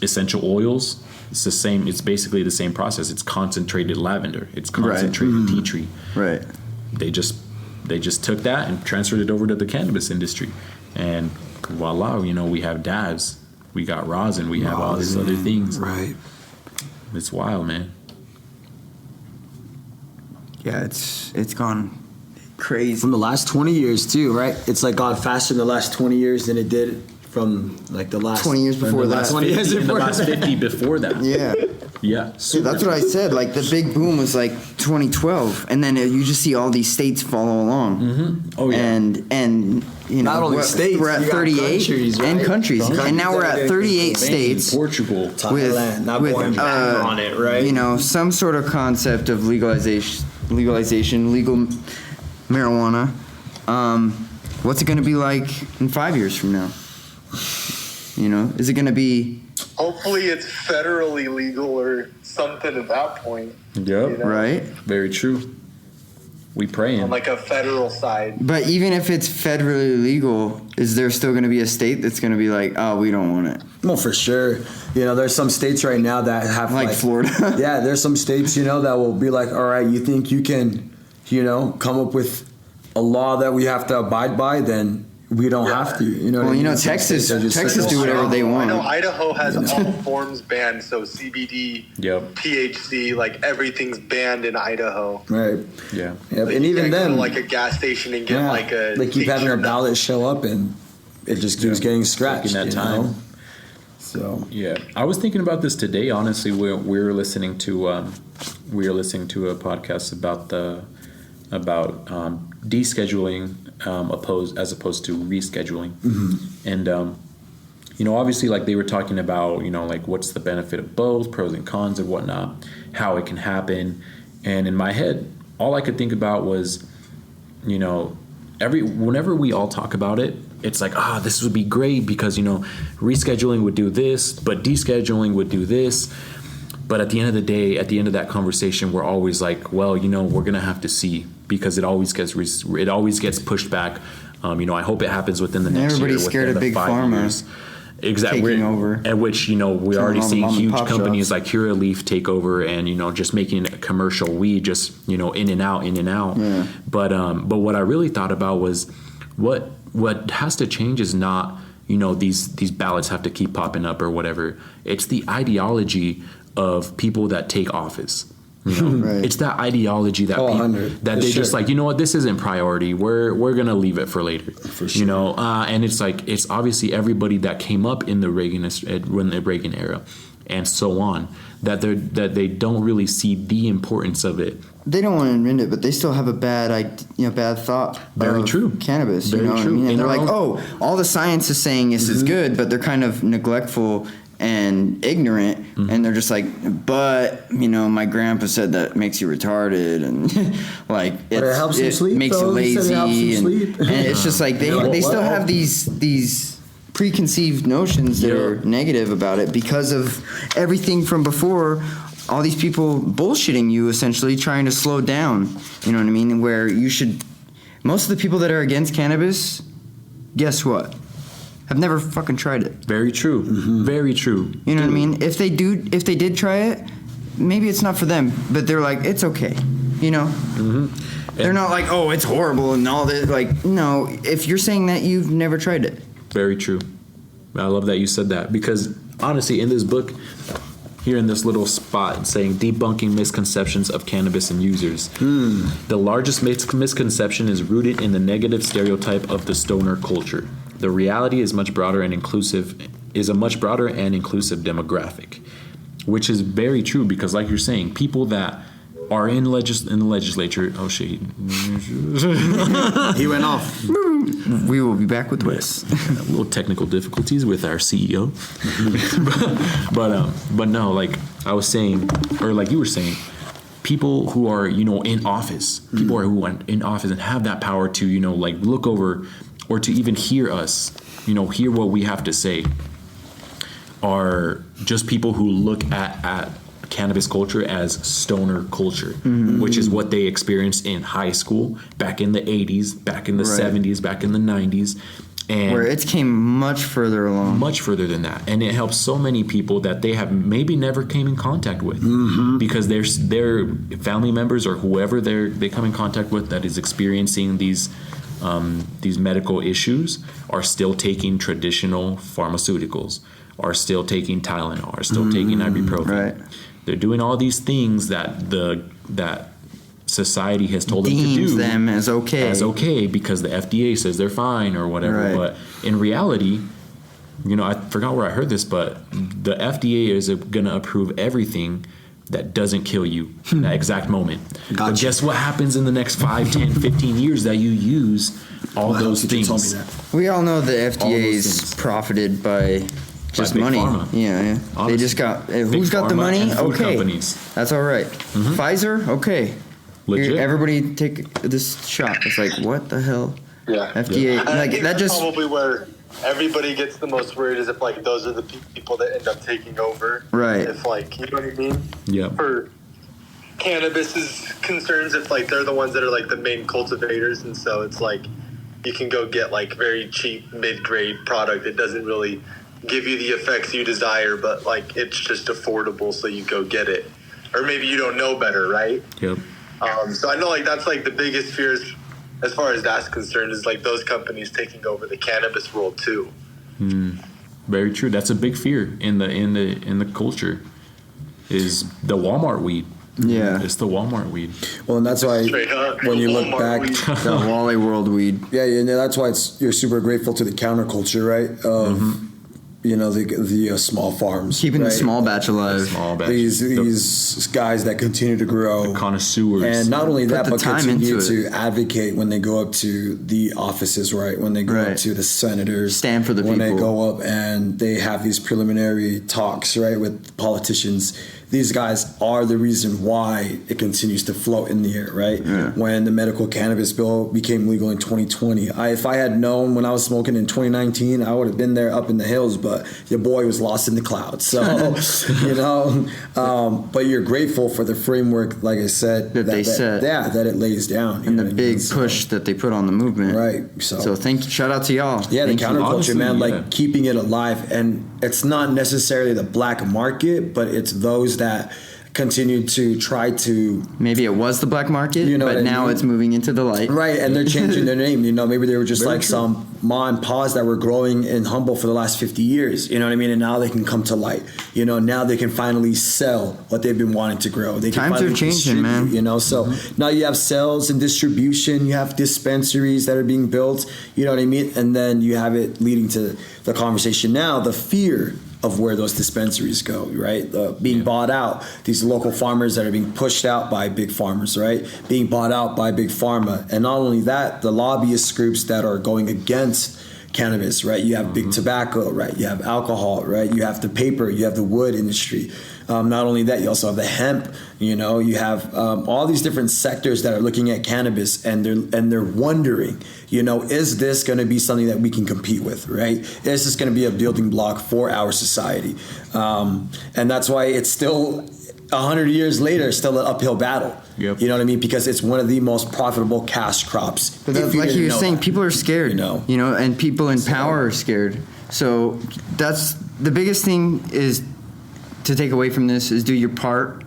essential oils. It's the same. It's basically the same process. It's concentrated lavender. It's concentrated tea tree. Right. They just took that and transferred it over to the cannabis industry, and voila, we have dabs, we got rosin, we have all these other things. Right. It's wild, man. Yeah, it's gone crazy. From the last 20 years too, right? It's like gone faster in the last 20 years than it did from like the last 20 years before that. 20 years before the last 50 before that. Yeah. Yeah. So that's what I said. Like the big boom was like 2012, and then you just see all these states follow along. Mm-hmm. Oh yeah. And not only states, we're at 38 countries, right? And countries, and now we're at 38 states. Portugal, Thailand, not going back on it, right? Some sort of concept of legalization, legal marijuana. What's it going to be like in 5 years from now? Is it going to be? Hopefully, it's federally legal or something at that point. Yep. Right. Very true. We praying on like a federal side. But even if it's federally legal, is there still going to be a state that's going to be like, oh, we don't want it? Well, for sure. There's some states right now that have like Florida. Yeah, there's some states, that will be like, all right, you think you can, come up with a law that we have to abide by, then we don't have to. Texas do whatever they want. I know Idaho has all forms banned, so CBD, THC, like everything's banned in Idaho. Right. Yeah. Yep. And even then, go to like a gas station and get they keep having a ballot show up, and it just keeps getting scratched. Taking that time. So yeah, I was thinking about this today. Honestly, we were listening to a podcast about descheduling as opposed to rescheduling. And obviously, like they were talking about, like what's the benefit of both, pros and cons and whatnot, how it can happen. And in my head, all I could think about was, whenever we all talk about it, it's like, this would be great because, rescheduling would do this, but descheduling would do this. But at the end of the day, at the end of that conversation, we're always like, well, we're going to have to see, because it always gets pushed back. I hope it happens within the next year. Everybody's scared of big pharma. Exactly. Taking over. At which, we're already seeing huge companies shops like Curaleaf take over and, just making a commercial weed just, in and out. Yeah. But what I really thought about was what has to change is not, these ballots have to keep popping up or whatever. It's the ideology of people that take office. Right. It's that ideology that that they just like, this isn't priority. We're gonna leave it for later. For sure. And it's like, it's obviously everybody that came up in the Reagan era, and so on, that they don't really see the importance of it. They don't want to admit it, but they still have a bad thought. Very of true. Cannabis. Very What I true. mean? And they're like, own- all the science is saying this is good, but they're kind of neglectful and ignorant, and they're just like, but my grandpa said that makes you retarded, and like it helps him sleep, makes you though. He said it helps him lazy, sleep. and it's just like they still have these preconceived notions that are negative about it because of everything from before. All these people bullshitting you, essentially trying to slow down. You know what I mean? Where you should. Most of the people that are against cannabis, guess what? Have never fucking tried it. Very true. Very true. You know what I mean? If they did try it, maybe it's not for them. But they're like, it's okay. They're not like, oh, it's horrible and all this. Like, no. If you're saying that, you've never tried it. Very true. I love that you said that, because honestly, in this book, here in this little spot saying debunking misconceptions of cannabis and users, the largest misconception is rooted in the negative stereotype of the stoner culture. The reality is a much broader and inclusive demographic, which is very true, because like you're saying, people that are in the legislature. Oh shit! He went off. We will be back with Wes. Little technical difficulties with our CEO, but no, like I was saying, or like you were saying, people who are in office, people who are in office and have that power to like look over or to even hear us, hear what we have to say, are just people who look at cannabis culture as stoner culture, which is what they experienced in high school back in the 80s, back in the 70s, back in the 90s. And where it came much further along. Much further than that. And it helps so many people that they have maybe never came in contact with, because their family members or whoever they come in contact with that is experiencing these medical issues are still taking traditional pharmaceuticals, are still taking Tylenol, are still taking ibuprofen. Right. They're doing all these things that society has told them to do. Deems them as okay. As okay, because the FDA says they're fine or whatever. Right. But in reality, I forgot where I heard this, but the FDA is going to approve everything that doesn't kill you in that exact moment. Gotcha. But guess what happens in the next 5, 10, 15 years that you use all those things? We all know the FDA's profited by just big money. pharma. Yeah. Honestly. They just got who's got the pharma money? and food Okay, companies. that's all right. Pfizer, okay. Legit. Here, everybody take this shot. It's like, what the hell? Yeah. FDA, And I like think that that's just. probably where everybody gets the most worried, is if like those are the people that end up taking over. Right. If like, you know what I mean? Yeah. For cannabis's concerns, if like they're the ones that are like the main cultivators, and so it's like you can go get like very cheap mid-grade product. It doesn't really give you the effects you desire, but like it's just affordable, so you go get it. Or maybe you don't know better, right? Yep. So I know like that's like the biggest fears as far as that's concerned, is like those companies taking over the cannabis world too. Very true. That's a big fear in the culture, is the Walmart weed. Yeah. It's the Walmart weed. Well, and that's why Straight up. when you look Walmart back, weed. The Wally World weed. yeah, and that's why you're super grateful to the counterculture, right? Of the small farms, keeping the right? small batch alive. Small batch. These guys that continue to grow, The connoisseurs. and not only that, the but time continue into to advocate when they go up to the offices, right? When they go up Right. to the senators, Stand for the when people. they go up and they have these preliminary talks, right, with politicians. These guys are the reason why it continues to float in the air, right? Yeah. When the medical cannabis bill became legal in 2020, if I had known when I was smoking in 2019, I would have been there up in the hills, but your boy was lost in the clouds. So, but you're grateful for the framework, like I said, That they set. Yeah, that it lays down. And the know what I mean? big So- push that they put on the movement. Right. So shout out to y'all. Yeah, Thank the you. counterculture, Honestly, man, yeah. like keeping it alive. And it's not necessarily the black market, but it's those that continue to try to, Maybe it was the black market, You know but what I now mean? it's moving into the light. right, and they're changing their name. Maybe they were just Very like true. some ma and pa's that were growing in Humboldt for the last 50 years. You know what I mean? And now they can come to light. Now they can finally sell what they've been wanting to grow. They can Times are finally changing, man. distribute, So now you have sales and distribution. You have dispensaries that are being built. You know what I mean? And then you have it leading to the conversation now, the fear of where those dispensaries go, right? Being bought out, these local farmers that are being pushed out by big farmers, right? Being bought out by big pharma. And not only that, the lobbyist groups that are going against cannabis, right? You have big tobacco, right? You have alcohol, right? You have the paper, you have the wood industry. Not only that, you also have the hemp. You have all these different sectors that are looking at cannabis, and they're wondering, is this going to be something that we can compete with, right? Is this going to be a building block for our society? And that's why it's still 100 years later, still an uphill battle. Yep. You know what I mean? Because it's one of the most profitable cash crops. But If like didn't you were know saying, that. people are scared, and people in power are scared. So that's the biggest thing is to take away from this is do your part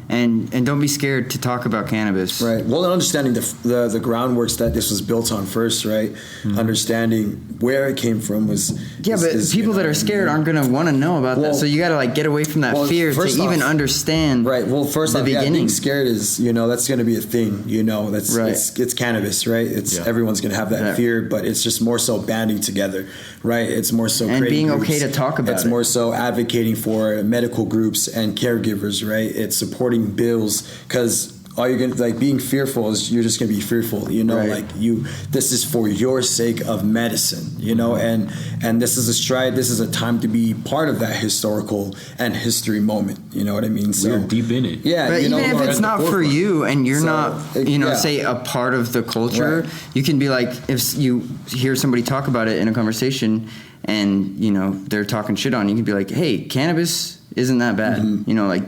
and don't be scared to talk about cannabis. Right. Well, and understanding the groundworks that this was built on first, right? Understanding where it came from was People that are scared aren't going to want to know about that. So you got to get away from that fear to even understand. Right. Well, first off, beginning. being scared is that's going to be a thing. That's right. It's cannabis, right? Everyone's going to have that fear, but it's just more so banding together, right? It's more so and being groups. okay to talk about It's it. more so advocating for medical groups and caregivers, right? It's supporting bills because all you're gonna being fearful is you're just gonna be fearful, Right. this is for your sake of medicine, and this is a stride, this is a time to be part of that historical and history moment, you know what I mean? So We're deep in it. yeah, But even if we're it's at the not for forefront. you and you're not, yeah. say a part of the culture, Right. you can be like, if you hear somebody talk about it in a conversation and, they're talking shit on you, can be like, hey, cannabis isn't that bad.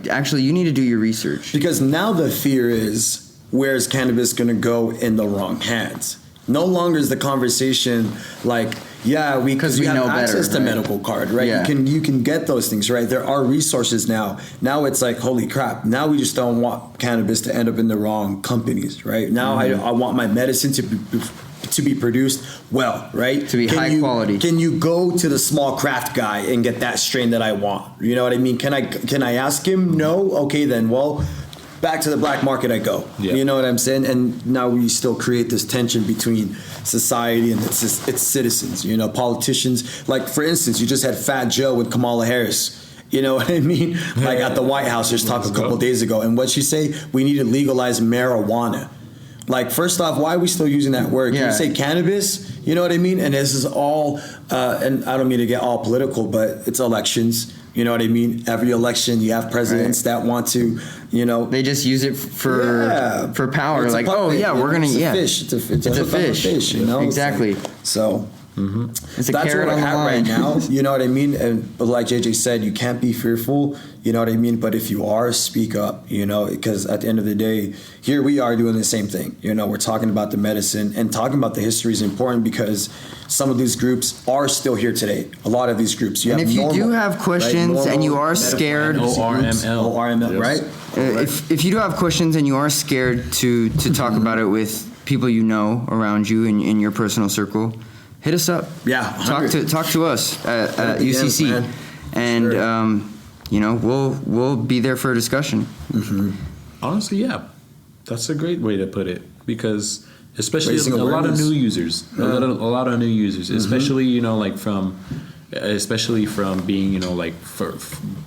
Actually, you need to do your research. Because now the fear is, where's cannabis going to go in the wrong hands? No longer is the conversation because we have know access better, to right? medical card, right? Yeah. You can get those things, right? There are resources now. Now it's like, holy crap! Now we just don't want cannabis to end up in the wrong companies, right? Now I want my medicine to be produced well, right? To be high quality. Can you go to the small craft guy and get that strain that I want? You know what I mean? Can I ask him? No? Okay, then. Well, back to the black market I go. Yeah. You know what I'm saying? And now we still create this tension between society and its citizens. Politicians. Like, for instance, you just had Fat Joe with Kamala Harris. You know what I mean? At the White House, just talked a couple days ago. And what'd she say? We need to legalize marijuana. First off, why are we still using that word? Can Yeah. you say cannabis? You know what I mean? And this is all, and I don't mean to get all political, but it's elections. You know what I mean? Every election, you have presidents that want to, They just use it for power. It's a puppet, we're going to, it's a fish. It's a fish. Exactly. So It's a that's carrot where on we're the at right line. now. You know what I mean? But like JJ said, you can't be fearful. You know what I mean? But if you are, speak up, because at the end of the day, here we are doing the same thing. We're talking about the medicine, and talking about the history is important because some of these groups are still here today. A lot of these groups. And if you do have questions and you are scared, ORML, right? If you do have questions and you are scared to talk about it with people around you in your personal circle, hit us up. Yeah, talk to us at UCC, man. and Sure. we'll be there for a discussion. Honestly, yeah, that's a great way to put it because especially Raising a lot of awareness. new users, a lot of new users, especially from especially from being, like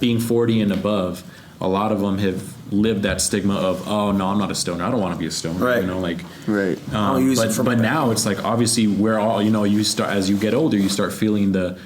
being 40 and above. A lot of them have lived that stigma of, oh no, I'm not a stoner. I don't want to be a stoner. Right. Right. But now it's like, obviously we're all, you start, as you get older, you start feeling the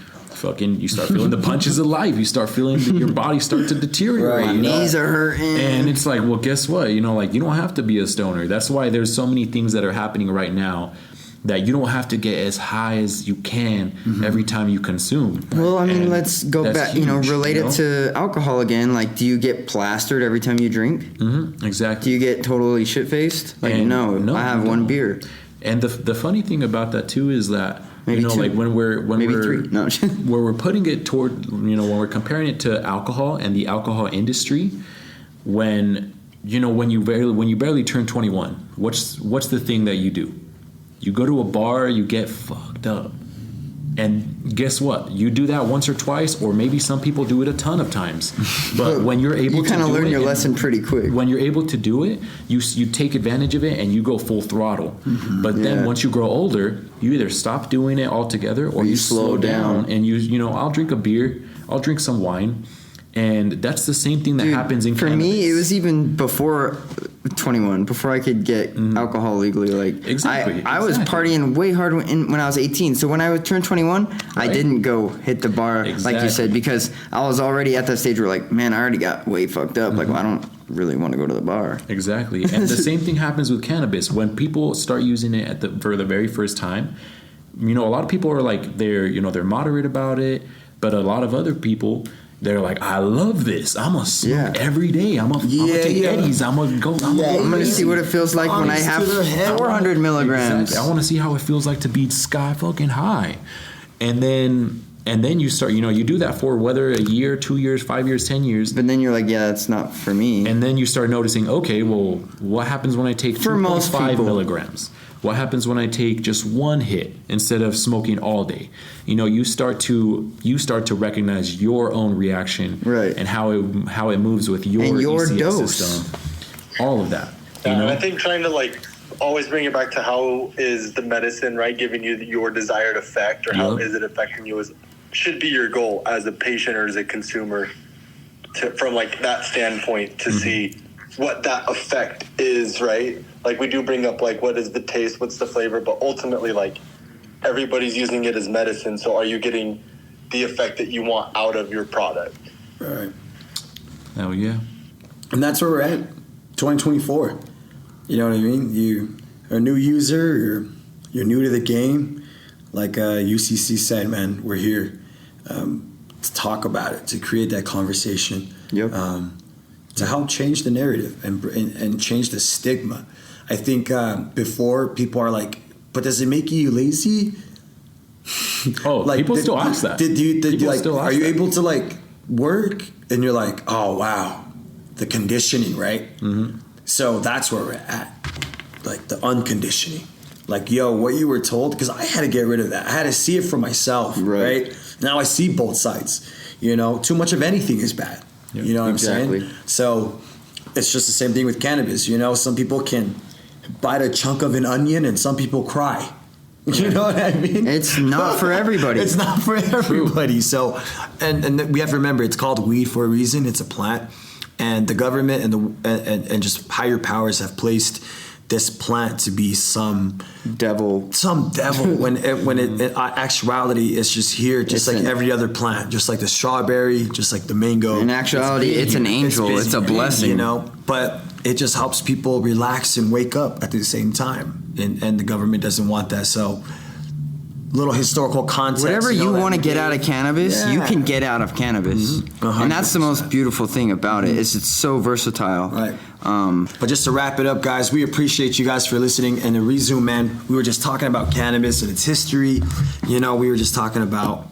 punches of life. You start feeling your body start to deteriorate. My knees are hurting. And it's like, well, guess what? You don't have to be a stoner. That's why there's so many things that are happening right now that you don't have to get as high as you can every time you consume. Well, I mean, And let's go back, huge, relate it to alcohol again. Like, do you get plastered every time you drink? Mm-hmm, exactly. Do you get totally shit-faced? Like, no, I have one beer. And the funny thing about that too is that Maybe two. like when we're three. No. where we're putting it toward, when we're comparing it to alcohol and the alcohol industry, when you barely turn 21, what's the thing that you do? You go to a bar, you get fucked up. And guess what? You do that once or twice, or maybe some people do it a ton of times. But when you're able to do it, you kind of learn your lesson pretty quick. When you're able to do it, you take advantage of it and you go full throttle. But then once you grow older, you either stop doing it altogether or you slow down. And I'll drink a beer, I'll drink some wine. And that's the same thing that happens in cannabis. For me, it was even before 21, before I could get alcohol legally. Like, Exactly. I was partying way hard when I was 18. So when I turned 21, I didn't go hit the bar like you said, because I was already at that stage where, like, man, I already got way fucked up. Like, well, I don't really want to go to the bar. Exactly. And the same thing happens with cannabis. When people start using it for the very first time, a lot of people are like, they're moderate about it, but a lot of other people, they're like, I love this. I'm going to smoke every day. I'm going to take Eddies. I'm going to go. I'm going to see what it feels like when I have 400 milligrams. Exactly. I want to see how it feels like to be sky fucking high. And then you start, you do that for whether a year, 2 years, 5 years, 10 years. But then you're like, yeah, that's not for me. And then you start noticing, okay, well, what happens when I take 2.5 milligrams? What happens when I take just one hit instead of smoking all day? You start to recognize your own reaction, right, and how it moves with your ECS dose system, all of that. And I think trying to always bring it back to how is the medicine, right, giving you your desired effect, or how is it affecting you, should be your goal as a patient or as a consumer, from that standpoint to see what that effect is, right? We do bring up what is the taste, what's the flavor, but ultimately everybody's using it as medicine. So are you getting the effect that you want out of your product? Right. Oh yeah. And that's where we're at, 2024. You know what I mean? You are a new user, you're new to the game. Like UCC said, man, we're here to talk about it, to create that conversation. Yep. To help change the narrative and change the stigma. I think before people are like, but does it make you lazy? Oh, people still ask that. Are you able to work? And you're like, oh wow, the conditioning, right? Mm-hmm. So that's where we're at, the unconditioning. Yo, what you were told, because I had to get rid of that. I had to see it for myself, right? Now I see both sides. Too much of anything is bad. Yep. You know what I'm saying? So it's just the same thing with cannabis. Some people can bite a chunk of an onion and some people cry. You know what I mean? It's not for everybody. It's not for everybody. So, and we have to remember, it's called weed for a reason. It's a plant, and the government and just higher powers have placed this plant to be some devil when in actuality it's just here, just like every other plant, just like the strawberry, just like the mango. In actuality, it's an angel. It's a blessing, but it just helps people relax and wake up at the same time, and the government doesn't want that. So little historical context. Whatever you want to get out of cannabis, you can get out of cannabis. Mm-hmm. And that's the most beautiful thing about it, is it's so versatile. Right. But just to wrap it up, guys, we appreciate you guys for listening. And to resume, man, we were just talking about cannabis and its history. We were just talking about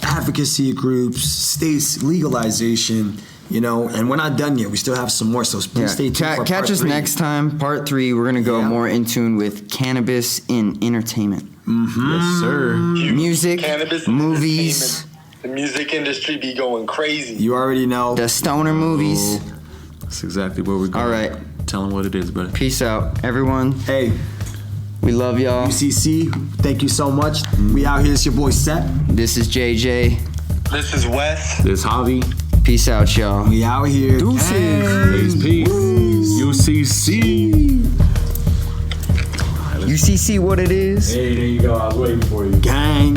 advocacy groups, states, legalization, and we're not done yet. We still have some more, so please stay tuned for catch us next time, part 3. We're going to go more in tune with cannabis in entertainment. Mm-hmm. Yes, sir. Music, cannabis, movies. The music industry be going crazy. You already know. The stoner movies. That's exactly where we're going. All right. Tell them what it is, brother. Peace out, everyone. Hey. We love y'all. UCC, thank you so much. We out here. It's your boy Seth. This is JJ. This is Wes. This Javi. Peace out, y'all. We out here. Peace. UCC. UCC what it is? Hey, there you go. I was waiting for you. Gang.